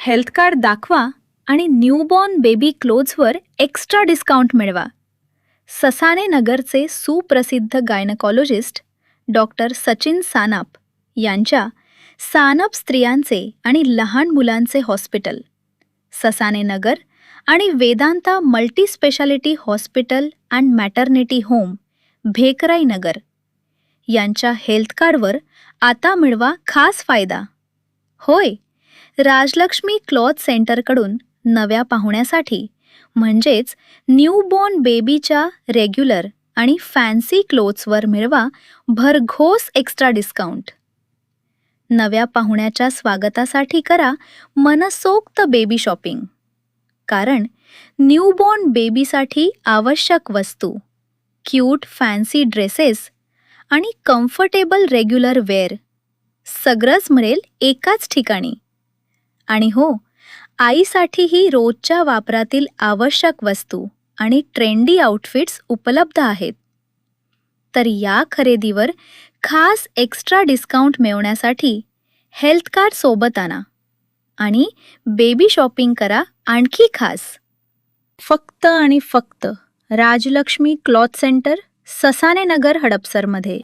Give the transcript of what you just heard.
Health card दाखवा आणि newborn baby क्लोथ्सवर extra discount मिळवा. ससाने नगरचे सुप्रसिद्ध गायनकॉलॉजिस्ट डॉक्टर सचिन सानप यांच्या सानप स्त्रियांचे आणि लहान मुलांचे हॉस्पिटल, ससाने नगर आणि Vedanta multi speciality hospital and maternity home, Bhekrai Nagar यांच्या हेल्थ कार्डवर आता मिळवा खास फायदा. होय, राजलक्ष्मी क्लॉथ सेंटरकडून नव्या पाहुण्यासाठी म्हणजेच न्यूबॉर्न बेबीच्या रेग्युलर आणि फॅन्सी क्लोथ्सवर मिळवा भरघोस एक्स्ट्रा डिस्काउंट. नव्या पाहुण्याच्या स्वागतासाठी करा मनसोक्त बेबी शॉपिंग. कारण न्यूबॉर्न बेबीसाठी आवश्यक वस्तू, क्यूट फॅन्सी ड्रेसेस आणि कम्फर्टेबल रेग्युलर वेअर सगळंच मिळेल एकाच ठिकाणी. आणि हो, आईसाठीही रोजच्या वापरातील आवश्यक वस्तू आणि ट्रेंडी आउटफिट्स उपलब्ध आहेत. तर या खरेदीवर खास एक्स्ट्रा डिस्काउंट मिळवण्यासाठी हेल्थ कार्ड सोबत आणा आणि बेबी शॉपिंग करा आणखी खास. फक्त आणि फक्त राजलक्ष्मी क्लॉथ सेंटर, ससाने नगर, हडपसरमध्ये.